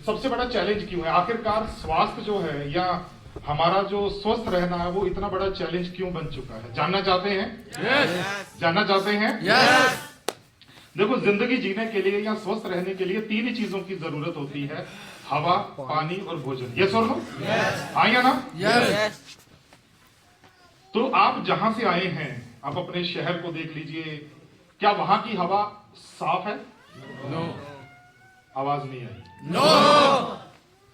सबसे बड़ा चैलेंज क्यों है? आखिरकार स्वास्थ्य जो है या हमारा जो स्वस्थ रहना है वो इतना बड़ा चैलेंज क्यों बन चुका है? जानना चाहते हैं? जानना चाहते हैं? देखो, जिंदगी जीने के लिए या स्वस्थ रहने के लिए तीन ही चीजों की जरूरत होती है, हवा, पानी और भोजन। यस और नो? हाँ या ना? तो आप जहां से आए हैं, आप अपने शहर को देख लीजिए, क्या वहां की हवा साफ है? नो। आवाज नहीं आई। नो।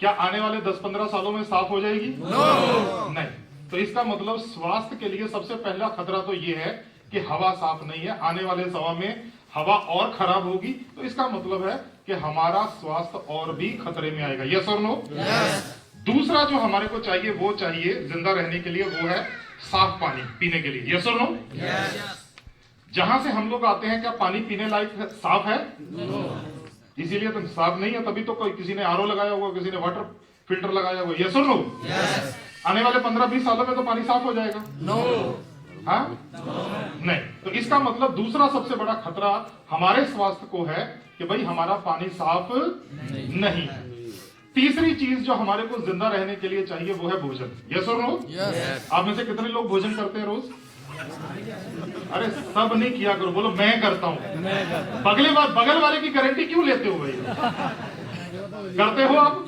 क्या आने वाले 10-15 सालों में साफ हो जाएगी? नो। नहीं। तो इसका मतलब स्वास्थ्य के लिए सबसे पहला खतरा तो यह है कि हवा साफ नहीं है। आने वाले समय में हवा और खराब होगी, तो इसका मतलब है कि हमारा स्वास्थ्य और भी खतरे में आएगा। यस और नो? दूसरा जो हमारे को चाहिए, वो चाहिए जिंदा रहने के लिए, वो है साफ पानी पीने के लिए। यस और नो? जहां से हम लोग आते हैं, क्या पानी पीने लायक साफ है? इसीलिए तो साफ नहीं है, तभी तो कोई किसी ने आरओ लगाया हुआ, किसी ने वाटर फिल्टर लगाया हुआ। यस और नो? आने वाले 15-20 सालों में तो पानी साफ हो जाएगा। नो। हाँ? नहीं। तो इसका मतलब दूसरा सबसे बड़ा खतरा हमारे स्वास्थ्य को है कि भाई हमारा पानी साफ नहीं। तीसरी चीज जो हमारे को जिंदा रहने के लिए चाहिए, वो है भोजन। यस और नो? आप में से कितने लोग भोजन करते हैं रोज? अरे सब नहीं किया करो, बोलो मैं करता हूं। बगल वाले की गारंटी क्यों लेते हो भाई? करते हो आप?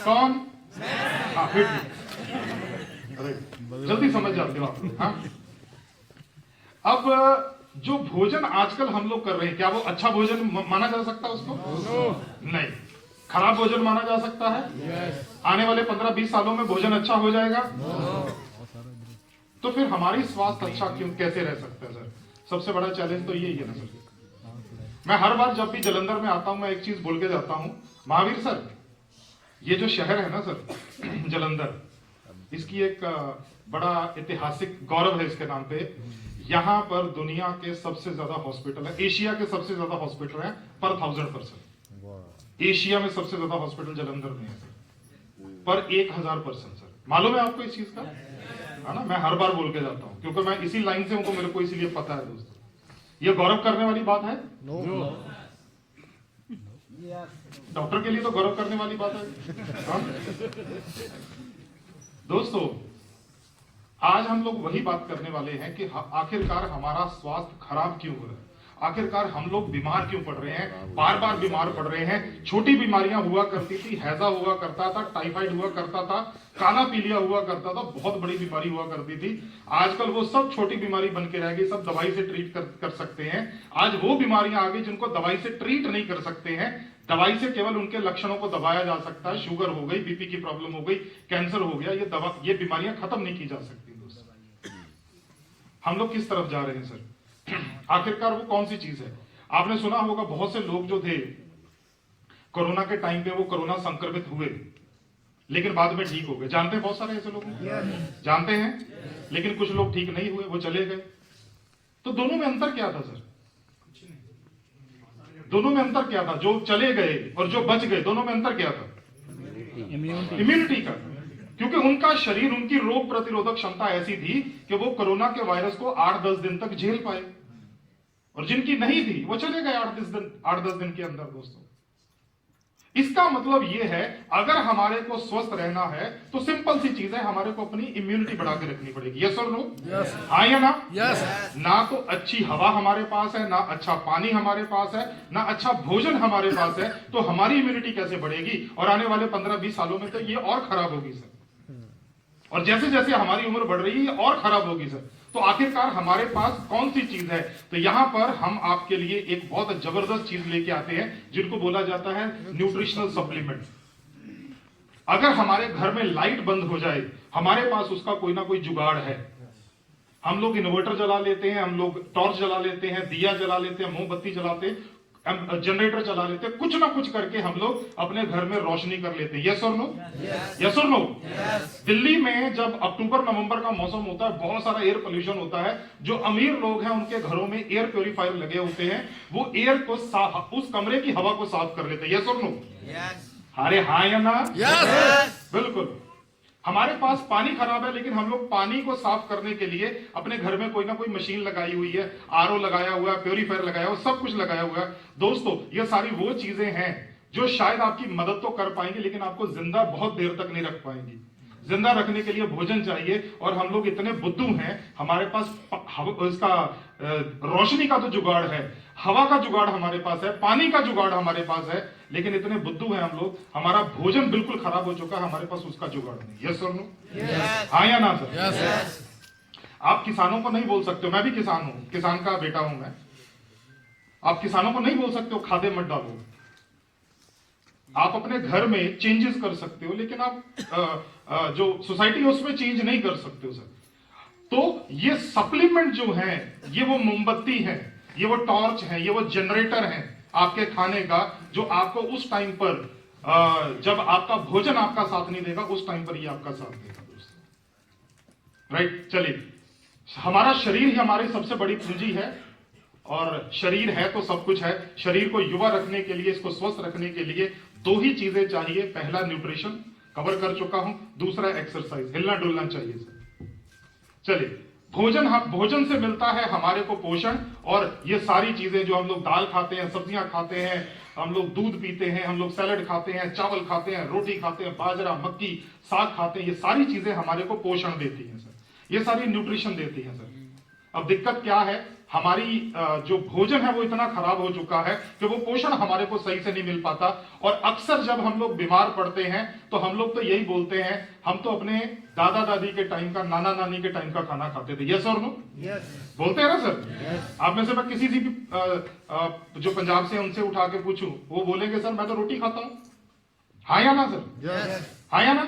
कौन? हाँ, फिर अरे जल्दी समझ जाते हो आप लोग। हाँ? अब जो भोजन आजकल हम लोग कर रहे हैं, क्या वो अच्छा भोजन माना जा सकता है उसको? नहीं। खराब भोजन माना जा सकता है? आने वाले 15-20 सालों में भोजन अच्छा हो जाएगा? तो फिर हमारी स्वास्थ्य अच्छा क्यों कैसे रह सकता है सर? सबसे बड़ा चैलेंज तो यही है ना सर। मैं हर बार जब भी जलंधर में आता हूं, मैं एक चीज बोल के जाता हूं, महावीर सर, ये जो शहर है ना सर जलंधर, इसकी एक बड़ा ऐतिहासिक गौरव है इसके नाम पे। यहां पर दुनिया के सबसे ज्यादा हॉस्पिटल है, एशिया के सबसे ज्यादा हॉस्पिटल है पर 1000 पर्सन। एशिया में सबसे ज्यादा हॉस्पिटल जलंधर में है सर, पर 1000 पर्सन सर। मालूम है आपको इस चीज का? है ना? मैं हर बार बोल के जाता हूं, क्योंकि मैं इसी लाइन से हूं, तो मेरे को इसीलिए पता है दोस्तों। ये गौरव करने वाली बात है? डॉक्टर के लिए तो गौरव करने वाली बात है। दोस्तों, आज हम लोग वही बात करने वाले हैं कि आखिरकार हमारा स्वास्थ्य खराब क्यों हो रहा है, आखिरकार हम लोग बीमार क्यों पड़ रहे हैं, बार बार बीमार पड़ रहे हैं। छोटी बीमारियां हुआ करती थी, हैजा हुआ करता था, टाइफाइड हुआ करता था, काला पीलिया हुआ करता था, बहुत बड़ी बीमारी हुआ करती थी। आजकल वो सब छोटी बीमारी बन के रह गई, सब दवाई से ट्रीट कर सकते हैं। आज वो बीमारियां आ गई जिनको दवाई से ट्रीट नहीं कर सकते हैं, दवाई से केवल उनके लक्षणों को दबाया जा सकता है। शुगर हो गई, बीपी की प्रॉब्लम हो गई, कैंसर हो गया, ये बीमारियां खत्म नहीं की जा सकती। हम लोग किस तरफ जा रहे हैं सर? आखिरकार वो कौन सी चीज है? आपने सुना होगा बहुत से लोग जो थे कोरोना के टाइम पे, वो कोरोना संक्रमित हुए लेकिन बाद में ठीक हो गए। जानते हैं बहुत सारे ऐसे लोग? जानते हैं। लेकिन कुछ लोग ठीक नहीं हुए, वो चले गए। तो दोनों में अंतर क्या था सर? दोनों में अंतर क्या था? जो चले गए और जो बच गए, दोनों में अंतर क्या था? इम्यूनिटी का। क्योंकि उनका शरीर, उनकी रोग प्रतिरोधक क्षमता ऐसी थी कि वो कोरोना के वायरस को 8-10 दिन तक झेल पाए, और जिनकी नहीं थी वो चले गए 8-10 दिन के अंदर। दोस्तों, इसका मतलब ये है, अगर हमारे को स्वस्थ रहना है तो सिंपल सी चीज है, हमारे को अपनी इम्यूनिटी बढ़ा के रखनी पड़ेगी। यस और नो? हाँ या ना? ना तो अच्छी हवा हमारे पास है, ना अच्छा पानी हमारे पास है, ना अच्छा भोजन हमारे पास है, तो हमारी इम्यूनिटी कैसे बढ़ेगी? और आने वाले 15-20 सालों में तो ये और खराब होगी सर। और जैसे जैसे हमारी उम्र बढ़ रही है और खराब होगी सर। तो आखिरकार हमारे पास कौन सी चीज है? तो यहां पर हम आपके लिए एक बहुत जबरदस्त चीज लेके आते हैं, जिनको बोला जाता है न्यूट्रिशनल सप्लीमेंट। अगर हमारे घर में लाइट बंद हो जाए, हमारे पास उसका कोई ना कोई जुगाड़ है। हम लोग इन्वर्टर जला लेते हैं, हम लोग टॉर्च जला लेते हैं, दिया जला लेते हैं, मोमबत्ती जलाते हैं, जनरेटर चला लेते हैं, कुछ ना कुछ करके हम लोग अपने घर में रोशनी कर लेते हैं। यस और नो? यस और नो? दिल्ली में जब अक्टूबर नवंबर का मौसम होता है, बहुत सारा एयर पोल्यूशन होता है। जो अमीर लोग हैं उनके घरों में एयर प्योरीफायर लगे होते हैं, वो एयर को उस कमरे की हवा को साफ कर लेते हैं। यस और नो? अरे हाँ या ना? बिल्कुल। हमारे पास पानी खराब है, लेकिन हम लोग पानी को साफ करने के लिए अपने घर में कोई ना कोई मशीन लगाई हुई है, आरओ लगाया हुआ है, प्योरीफायर लगाया हुआ, सब कुछ लगाया हुआ है। दोस्तों, ये सारी वो चीजें हैं जो शायद आपकी मदद तो कर पाएंगे लेकिन आपको जिंदा बहुत देर तक नहीं रख पाएंगी। जिंदा रखने के लिए भोजन चाहिए, और हम लोग इतने बुद्धू हैं, हमारे पास इसका रोशनी का तो जुगाड़ है, हवा का जुगाड़ हमारे पास है, पानी का जुगाड़ हमारे पास है, लेकिन इतने बुद्धू हैं हम लोग, हमारा भोजन बिल्कुल खराब हो चुका है, हमारे पास उसका जुगाड़ नहीं। यस और नो? हाँ या ना सर? Yes. आप किसानों को नहीं बोल सकते हो, मैं भी किसान हूं, किसान का बेटा हूं मैं, आप किसानों को नहीं बोल सकते हो खादे मत डालो। आप अपने घर में चेंजेस कर सकते हो, लेकिन आप जो सोसाइटी है उसमें चेंज नहीं कर सकते हो सर। तो ये सप्लीमेंट जो है, ये वो मोमबत्ती है, ये वो टॉर्च है, ये वो जनरेटर है आपके खाने का, जो आपको उस टाइम पर जब आपका भोजन आपका साथ नहीं देगा, उस टाइम पर ये आपका साथ देगा दोस्तों। राइट? चलिए, हमारा शरीर ही हमारी सबसे बड़ी पूंजी है, और शरीर है तो सब कुछ है। शरीर को युवा रखने के लिए, इसको स्वस्थ रखने के लिए दो ही चीजें चाहिए। पहला न्यूट्रिशन, कवर कर चुका हूं, दूसरा एक्सरसाइज, हिलना डुलना चाहिए सर। चलिए, भोजन से मिलता है हमारे को पोषण, और ये सारी चीजें जो हम लोग दाल खाते हैं, सब्जियां खाते हैं, हम लोग दूध पीते हैं, हम लोग सैलड खाते हैं, चावल खाते हैं, रोटी खाते हैं, बाजरा, मक्की, साग खाते हैं, ये सारी चीजें हमारे को पोषण देती हैं सर, ये सारी न्यूट्रिशन देती हैं सर। अब दिक्कत क्या है, हमारी जो भोजन है वो इतना खराब हो चुका है कि वो पोषण हमारे को सही से नहीं मिल पाता, और अक्सर जब हम लोग बीमार पड़ते हैं तो हम लोग तो यही बोलते हैं, हम तो अपने दादा दादी के टाइम का, नाना नानी के टाइम का खाना खाते थे। यस और नो? बोलते हैं ना सर? आप में से मैं किसी भी जो पंजाब से उनसे उठा के पूछूं, वो बोलेंगे सर मैं तो रोटी खाता हूं। हाँ या ना सर? हाँ या ना?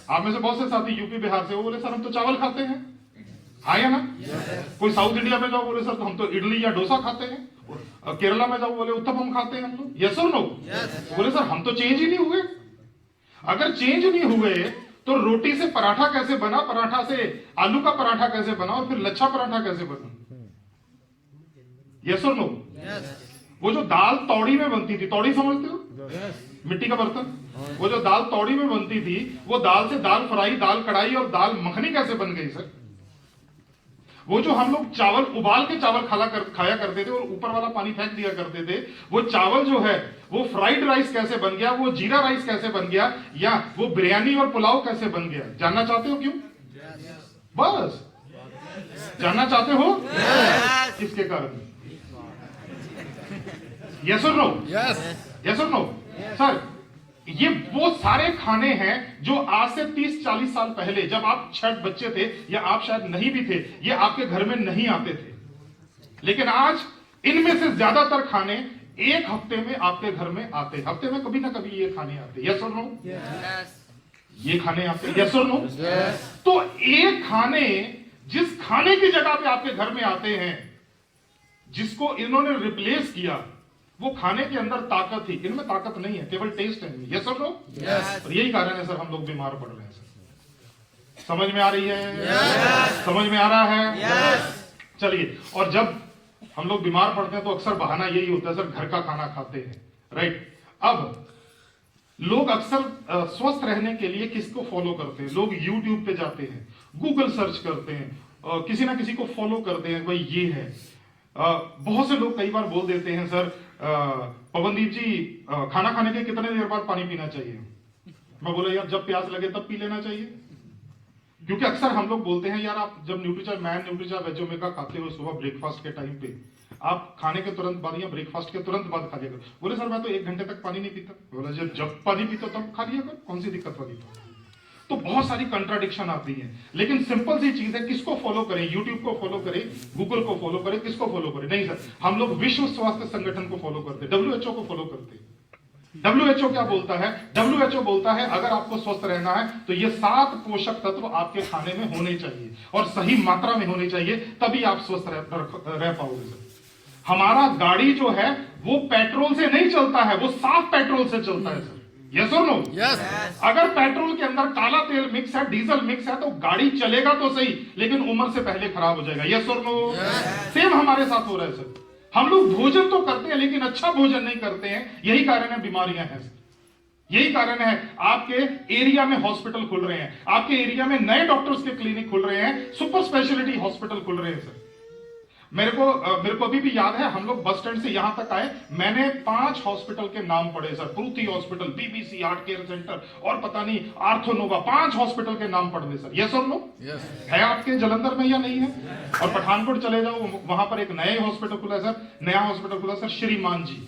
आप में से बहुत से साथी यूपी बिहार से, वो बोले सर हम तो चावल खाते हैं। हाँ या ना? कोई साउथ इंडिया में जाओ, बोले सर तो हम तो इडली या डोसा खाते हैं। केरला में जाओ, बोले उत्तपम खाते हैं हम लोग। यस और नो? बोले सर हम तो चेंज ही नहीं हुए। अगर चेंज नहीं हुए तो रोटी से पराठा कैसे बना, पराठा से आलू का पराठा कैसे बना, और फिर लच्छा पराठा कैसे बना? यस और नो? वो जो दाल तौड़ी में बनती थी, तौड़ी समझते हो? मिट्टी का बर्तन, वो जो दाल तौड़ी में बनती थी, वो दाल से दाल फ्राई, दाल कढ़ाई और दाल मखनी कैसे बन गई सर? वो जो हम लोग चावल उबाल के चावल खाया करते थे और ऊपर वाला पानी फेंक दिया करते थे, वो चावल जो है वो फ्राइड राइस कैसे बन गया, वो जीरा राइस कैसे बन गया, या वो बिरयानी और पुलाव कैसे बन गया? जानना चाहते हो? क्यों? बस जानना चाहते हो? किसके कारण? यस और नो? यस और नो? सर, ये वो सारे खाने हैं जो आज से 30-40 साल पहले, जब आप शायद बच्चे थे या आप शायद नहीं भी थे, ये आपके घर में नहीं आते थे, लेकिन आज इनमें से ज्यादातर खाने एक हफ्ते में आपके घर में आते हैं। हफ्ते में कभी ना कभी ये खाने आते। यस और नो? ये खाने आते हैं। यस और नो? तो एक खाने, जिस खाने की जगह पे आपके घर में आते हैं, जिसको इन्होंने रिप्लेस किया, वो खाने के अंदर ताकत थी, इनमें ताकत नहीं है, केवल टेस्ट है। यस और नो? और यही कारण है सर हम लोग बीमार पड़ रहे हैं सर। समझ में आ रही है? समझ में आ रहा है? चलिए, और जब हम लोग बीमार पड़ते हैं तो अक्सर बहाना यही होता है सर, घर का खाना खाते हैं। राइट? अब लोग अक्सर स्वस्थ रहने के लिए किसको फॉलो करते हैं? लोग यूट्यूब पे जाते हैं, गूगल सर्च करते हैं, किसी ना किसी को फॉलो करते हैं, भाई ये है। बहुत से लोग कई बार बोल देते हैं सर पवनदीप जी खाना खाने के कितने देर बाद पानी पीना चाहिए? मैं बोला यार जब प्यास लगे तब पी लेना चाहिए, क्योंकि अक्सर हम लोग बोलते हैं यार आप जब न्यूट्रीचार्ज मैन, न्यूट्रीचार्ज वेजोमेगा खाते हो सुबह ब्रेकफास्ट के टाइम पे, आप खाने के तुरंत बाद या ब्रेकफास्ट के तुरंत बाद खा लिया करो। बोले सर मैं तो 1 घंटे तक पानी नहीं पीता। बोला जब पानी पीता तब खा लिया कर, कौन सी दिक्कत वाली बात? तो बहुत सारी कंट्राडिक्शन आती है, लेकिन सिंपल सी चीज है, किसको फॉलो करें? यूट्यूब को फॉलो करें, गूगल को फॉलो करें, किसको फॉलो करें? नहीं सर, हम लोग विश्व स्वास्थ्य संगठन को फॉलो करते, WHO को फॉलो करते। WHO क्या बोलता है? WHO बोलता है अगर आपको स्वस्थ रहना है तो ये 7 पोषक तत्व आपके खाने में होने चाहिए और सही मात्रा में होने चाहिए, तभी आप स्वस्थ रह पाओगे सर। हमारा गाड़ी जो है वो पेट्रोल से नहीं चलता है, वो साफ पेट्रोल से चलता है सर। यस और नो? यस। अगर पेट्रोल के अंदर काला तेल मिक्स है, डीजल मिक्स है, तो गाड़ी चलेगा तो सही, लेकिन उम्र से पहले खराब हो जाएगा। यस और नो? सेम हमारे साथ हो रहा है सर। हम लोग भोजन तो करते हैं लेकिन अच्छा भोजन नहीं करते हैं, यही कारण है बीमारियां हैं सर। यही कारण है आपके एरिया में हॉस्पिटल खुल रहे हैं, आपके एरिया में नए डॉक्टर्स के क्लिनिक खुल रहे हैं, सुपर स्पेशलिटी हॉस्पिटल खुल रहे हैं सर। मेरे को अभी भी याद है, हम लोग बस स्टैंड से यहां तक आए, मैंने 5 हॉस्पिटल के नाम पढ़े sir, Prithvi hospital, BBC heart care centre और पता नहीं आर्थोनोवा, 5 हॉस्पिटल के नाम पढ़ दे सर। यस और नो? है आपके जलंधर में या नहीं है? और पठानकोट चले जाओ, वहां पर एक नया हॉस्पिटल खुला है सर, नया हॉस्पिटल खुला सर, श्रीमान जी।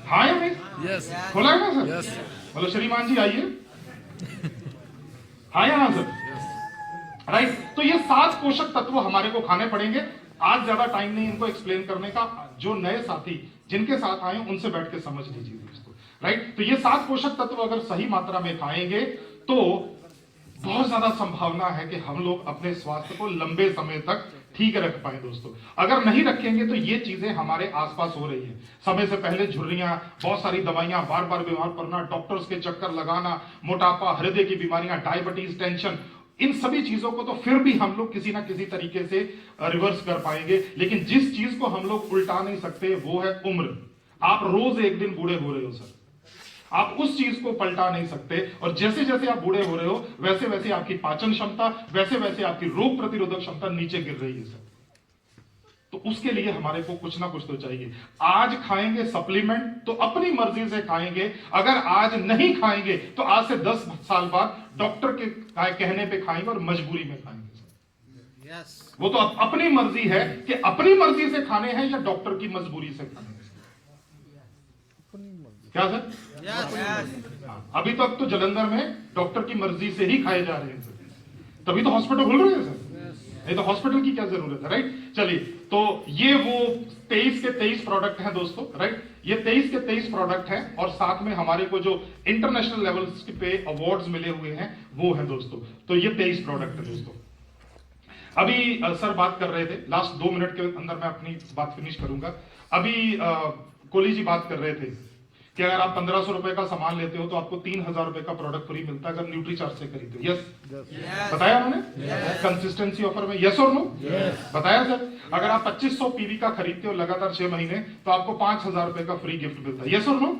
हाँ या नहीं? यस खुला है ना सर? यस बोलो श्रीमान जी आइए। हाँ या ना सर? राइट। तो ये 7 पोषक तत्व हमारे को खाने पड़ेंगे। आज ज्यादा टाइम नहीं इनको एक्सप्लेन करने का, जो नए साथी जिनके साथ आए उनसे बैठ के समझ लीजिए दोस्तों। राइट। तो ये 7 पोषक तत्व अगर सही मात्रा में खाएंगे तो बहुत ज्यादा संभावना है कि हम लोग अपने स्वास्थ्य को लंबे समय तक ठीक रख पाए दोस्तों। अगर नहीं रखेंगे तो ये चीजें हमारे आसपास हो रही है, समय से पहले झुर्रियां, बहुत सारी दवाइयां, बार बार बीमार पड़ना, डॉक्टर्स के चक्कर लगाना, मोटापा, हृदय की बीमारियां, डायबिटीज, टेंशन, इन सभी चीजों को तो फिर भी हम लोग किसी ना किसी तरीके से रिवर्स कर पाएंगे। लेकिन जिस चीज को हम लोग उल्टा नहीं सकते वो है उम्र। आप रोज एक दिन बूढ़े हो रहे हो सर, आप उस चीज को पलटा नहीं सकते। और जैसे जैसे आप बूढ़े हो रहे हो वैसे वैसे आपकी पाचन क्षमता, वैसे वैसे आपकी रोग प्रतिरोधक क्षमता नीचे गिर रही है सर। तो उसके लिए हमारे को कुछ ना कुछ तो चाहिए। आज खाएंगे सप्लीमेंट तो अपनी मर्जी से खाएंगे, अगर आज नहीं खाएंगे तो आज से 10 साल बाद डॉक्टर के कहने पे खाएंगे और मजबूरी में खाएंगे सर। यस वो तो अपनी मर्जी है कि अपनी मर्जी से खाने हैं या डॉक्टर की मजबूरी से खाने हैं। क्या सर? हाँ, अभी तक तो जलंधर में डॉक्टर की मर्जी से ही खाए जा रहे हैं सर, तभी तो हॉस्पिटल खुल रहे हैं सर। नहीं तो हॉस्पिटल की क्या जरूरत है? राइट। चलिए, तो ये वो 23 के 23 प्रोडक्ट हैं दोस्तों। राइट। ये 23 के 23 प्रोडक्ट हैं और साथ में हमारे को जो इंटरनेशनल लेवल्स पे अवार्ड्स मिले हुए हैं वो है दोस्तों। तो ये 23 प्रोडक्ट है दोस्तों। अभी सर बात कर रहे थे, लास्ट 2 मिनट के अंदर मैं अपनी बात फिनिश करूंगा। अभी कोहली जी बात कर रहे थे कि अगर आप 1500 रुपए का सामान लेते हो तो आपको 3000 रुपए का प्रोडक्ट फ्री मिलता है अगर न्यूट्रीचार्ज से खरीदते हो। यस बताया उन्होंने कंसिस्टेंसी ऑफर में? यस और नो? बताया सर। अगर आप 2500 पीवी का खरीदते हो लगातार 6 महीने तो आपको 5000 रुपए का फ्री गिफ्ट मिलता है। यस और नो?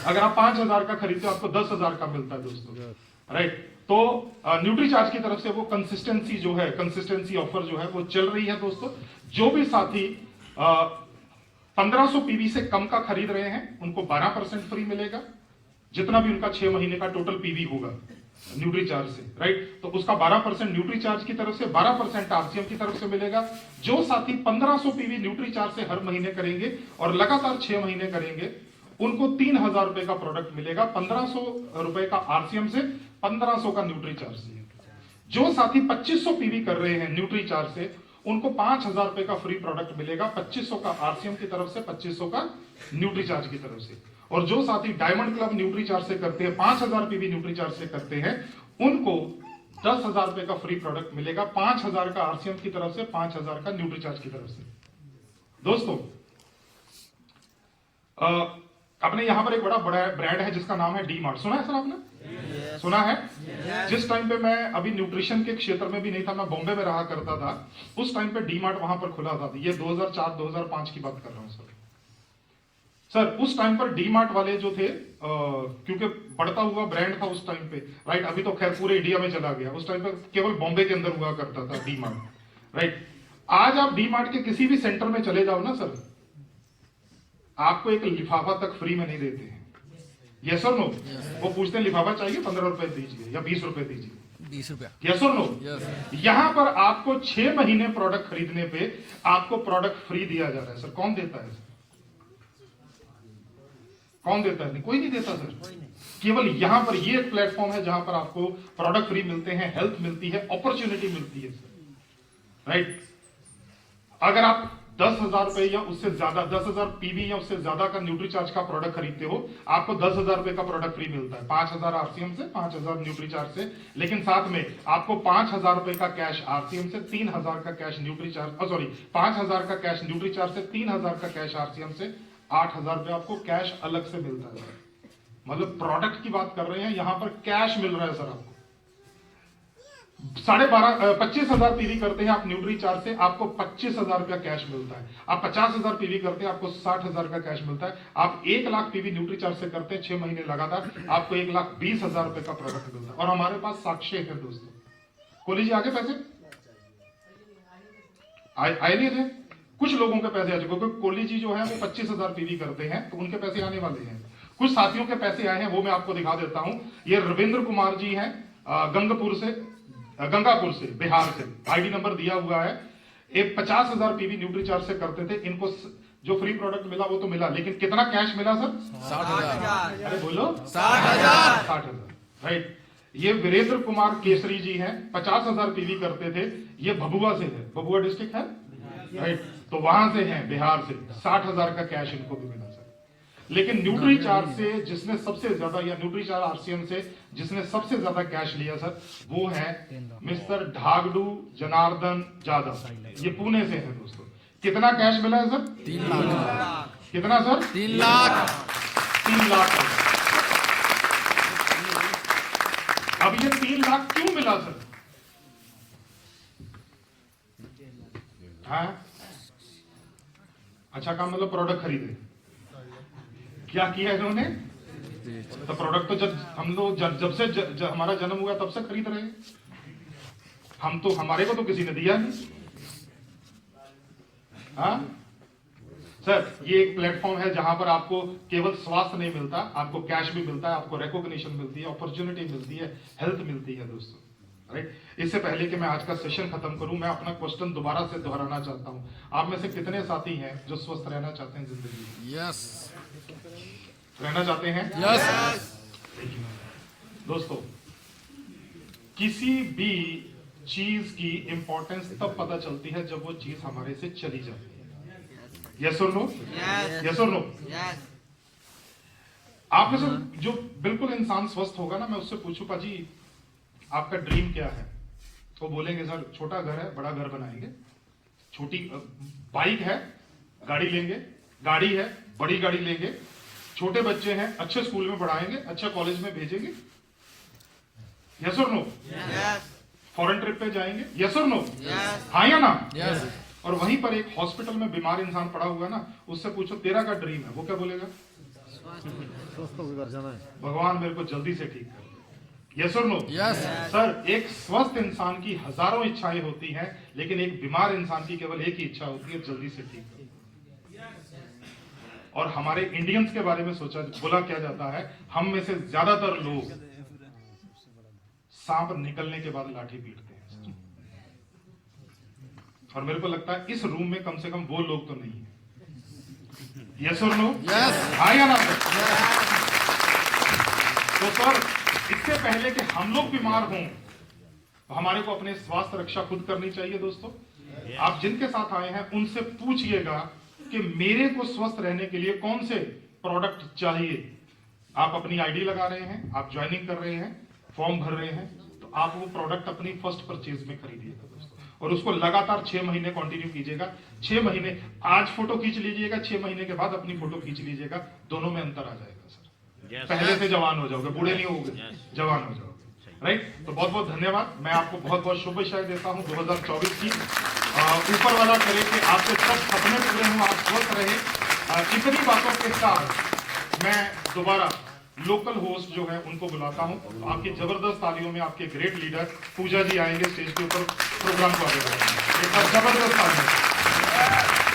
अगर आप 5000 का खरीदते हो आपको 10,000 का मिलता है दोस्तों। राइट। तो न्यूट्रीचार्ज की तरफ से वो कंसिस्टेंसी जो है, कंसिस्टेंसी ऑफर जो है वो चल रही है दोस्तों। जो भी साथी 1500 पीवी से कम का खरीद रहे हैं उनको 12% फ्री मिलेगा, जितना भी उनका 6 महीने का टोटल पीवी होगा न्यूट्रीचार्ज से। राइट। तो उसका 12% न्यूट्रीचार्ज की तरफ से, 12% आरसीएम की तरफ से मिलेगा। जो साथी 1500 पीवी न्यूट्रीचार्ज से हर महीने करेंगे और लगातार 6 महीने करेंगे उनको 3000 रुपए का प्रोडक्ट मिलेगा, 1500 रुपए का आरसीएम से, 1500 का न्यूट्रीचार्ज से। जो साथी 2500 पीवी कर रहे हैं न्यूट्रीचार्ज से उनको 5000 रुपए का फ्री प्रोडक्ट मिलेगा, 2500 का आरसीएम की तरफ से, 2500 का न्यूट्रीचार्ज की तरफ से। और जो साथी डायमंड क्लब न्यूट्रीचार्ज से करते हैं, 5000 पीवी न्यूट्रीचार्ज से करते हैं, उनको 10,000 रुपए का फ्री प्रोडक्ट मिलेगा, 5000 का आरसीएम की तरफ से, 5000 का न्यूट्रीचार्ज की तरफ से। दोस्तों अपने यहां पर एक बड़ा ब्रांड है जिसका नाम है डी मार्ट। सुना है सर आपने? सुना है? जिस टाइम पे मैं अभी न्यूट्रिशन के क्षेत्र में भी नहीं था, मैं बॉम्बे में रहा करता था, उस टाइम पे डी मार्ट वहां पर खुला था। ये 2004-2005 की बात कर रहा हूं सर। सर उस टाइम पर डी मार्ट वाले जो थे, क्योंकि बढ़ता हुआ ब्रांड था उस टाइम पे। राइट। अभी तो खैर पूरे इंडिया में चला गया, उस टाइम पे केवल बॉम्बे के अंदर हुआ करता था डी मार्ट। राइट। आज आप डी मार्ट के किसी भी सेंटर में चले जाओ ना सर, आपको एक लिफाफा तक फ्री में नहीं देते हैं। यस और नो? वो पूछते हैं लिफाफा चाहिए, 15 रुपए दीजिए या 20 रुपए दीजिए, 20 रुपया। यस और नो? यहां पर आपको 6 महीने प्रोडक्ट खरीदने पे आपको प्रोडक्ट फ्री दिया जा रहा है सर। कौन देता है? कौन देता है? नहीं, कोई नहीं देता सर। केवल यहां पर ये एक प्लेटफॉर्म है जहां पर आपको प्रोडक्ट फ्री मिलते हैं, हेल्थ मिलती है, अपॉर्चुनिटी मिलती है सर। राइट। अगर आप 10,000 रुपए या उससे ज्यादा, 10,000 पीवी या उससे ज्यादा का न्यूट्रीचार्ज का प्रोडक्ट खरीदते हो, आपको 10,000 रुपए का प्रोडक्ट फ्री मिलता है, 5,000 आरसीएम से, 5,000 न्यूट्रीचार्ज से। लेकिन साथ में आपको 5,000 रुपए का कैश आरसीएम से, 3,000 का कैश न्यूट्रीचार्ज, सॉरी 5,000 का कैश न्यूट्रीचार्ज से, 3,000 का कैश आरसीएम से, 8,000 रुपए आपको कैश अलग से मिलता है। मतलब प्रोडक्ट की बात कर रहे हैं, यहां पर कैश मिल रहा है सर आपको। 25,000 पीवी करते हैं आप न्यूट्रीचार्ज से, आपको 25,000 रुपया कैश मिलता है। आप 50,000 पीवी करते हैं, आपको 60,000 का कैश मिलता है। आप 1 लाख पीवी न्यूट्रीचार्ज से करते हैं 6 महीने लगातार, आपको 1,20,000 रुपए का प्रोडक्ट मिलता है। और हमारे पास साक्ष्य है दोस्तों। कोहली जी आगे पैसे आए नहीं थे? कुछ लोगों के पैसे आ चुके, क्योंकि कोहली जी जो है वो 25,000 पीवी करते हैं, तो उनके पैसे आने वाले हैं। कुछ साथियों के पैसे आए हैं, वो मैं आपको दिखा देता हूं। ये रविंद्र कुमार जी हैं, गंगापुर से, बिहार से, आईडी नंबर दिया हुआ है। एक 50,000 पीवी न्यूट्रीचार्ज से करते थे। इनको जो फ्री प्रोडक्ट मिला वो तो मिला, लेकिन कितना कैश मिला सर? 60,000। अरे बोलो, 60,000। 60,000, राइट। ये वीरेंद्र कुमार केसरी जी हैं, 50,000 पीवी करते थे। ये भभुआ से है, भभुआ डिस्ट्रिक्ट है, राइट, तो वहां से हैं, बिहार से। 60,000 का कैश इनको भी मिला सर। लेकिन न्यूट्रीचार्ज से जिसने सबसे ज्यादा, या न्यूट्रीचार्ज आरसीएम से जिसने सबसे ज्यादा कैश लिया सर, वो है मिस्टर ढागडू जनार्दन जादव। ये पुणे से है दोस्तों। कितना कैश मिला है सर? 3 लाख। कितना सर? 3 लाख। 3 लाख। अब ये 3 लाख क्यों मिला सर? हाँ, अच्छा काम, मतलब प्रोडक्ट खरीदे। क्या किया इन्होंने? तो प्रोडक्ट तो जब हम लोग जब से हमारा जन्म हुआ तब से खरीद रहे हैं हम, तो हमारे को तो किसी ने दिया नहीं। हाँ सर, ये एक प्लेटफॉर्म है जहां पर आपको केवल स्वास्थ्य नहीं मिलता, आपको कैश भी मिलता है, आपको रिकॉग्निशन मिलती है, अपॉर्चुनिटी मिलती है, हेल्थ मिलती है दोस्तों, राइट। इससे पहले कि मैं आज का सेशन खत्म करूं, मैं अपना क्वेश्चन दोबारा से दोहराना चाहता हूं। आप में से कितने साथी हैं जो स्वस्थ रहना चाहते हैं जिंदगी में? यस। रहना चाहते हैं? यस। दोस्तों, किसी भी चीज की इंपॉर्टेंस तब पता चलती है जब वो चीज हमारे से चली जाती है। यस और नो? यस और नो? आप में से जो बिल्कुल इंसान स्वस्थ होगा ना, मैं उससे पूछूं पाजी आपका ड्रीम क्या है, तो बोलेंगे सर छोटा घर है, बड़ा घर बनाएंगे, छोटी बाइक है, गाड़ी लेंगे, गाड़ी है, बड़ी गाड़ी लेंगे, छोटे बच्चे हैं, अच्छे स्कूल में पढ़ाएंगे, अच्छे कॉलेज में भेजेंगे। यस और नो? फॉरेन ट्रिप पे जाएंगे। यस और नो? हाँ या ना? यस। और वहीं पर एक हॉस्पिटल में बीमार इंसान पड़ा हुआ ना, उससे पूछो तेरा क्या ड्रीम है, वो क्या बोलेगा? स्वस्थ होकर जाना है, भगवान मेरे को जल्दी से ठीक कर। यस और नो? यस। सर, एक स्वस्थ इंसान की हजारों इच्छाएं होती हैं, लेकिन एक बीमार इंसान की केवल एक ही इच्छा होती है, जल्दी से ठीक कर। और हमारे इंडियंस के बारे में बोला क्या जाता है, हम में से ज्यादातर लोग सांप निकलने के बाद लाठी पीटते हैं सर। और मेरे को लगता है इस रूम में कम से कम वो लोग तो नहीं है। यस और नो? यस। हाँ या ना सर? तो सर, इससे पहले कि हम लोग बीमार हों, तो हमारे को अपने स्वास्थ्य रक्षा खुद करनी चाहिए दोस्तों। आप जिनके साथ आए हैं उनसे पूछिएगा कि मेरे को स्वस्थ रहने के लिए कौन से प्रोडक्ट चाहिए। आप अपनी आईडी लगा रहे हैं, आप ज्वाइनिंग कर रहे हैं, फॉर्म भर रहे हैं, तो आप वो प्रोडक्ट अपनी फर्स्ट परचेज में खरीदिएगा दोस्तों, और उसको लगातार 6 महीने कंटिन्यू कीजिएगा। 6 महीने, आज फोटो खींच लीजिएगा, 6 महीने के बाद अपनी फोटो खींच लीजिएगा, दोनों में अंतर आ जाएगा सर। पहले से जवान हो जाओगे, बूढ़े नहीं होगे, जवान हो जाओगे, राइट। तो बहुत बहुत धन्यवाद। मैं आपको बहुत बहुत शुभेच्छाएं देता हूं 2024 की। ऊपर वाला करे कि आपके सब सपने पूरे हों, आप स्वस्थ रहे। इतनी बातों के साथ मैं दोबारा लोकल होस्ट जो है उनको बुलाता हूं। तो आपकी जबरदस्त तालियों में आपके ग्रेट लीडर पूजा जी आएंगे स्टेज के ऊपर, प्रोग्राम को आगे बढ़ाएंगे। एक बार जबरदस्त तालियां।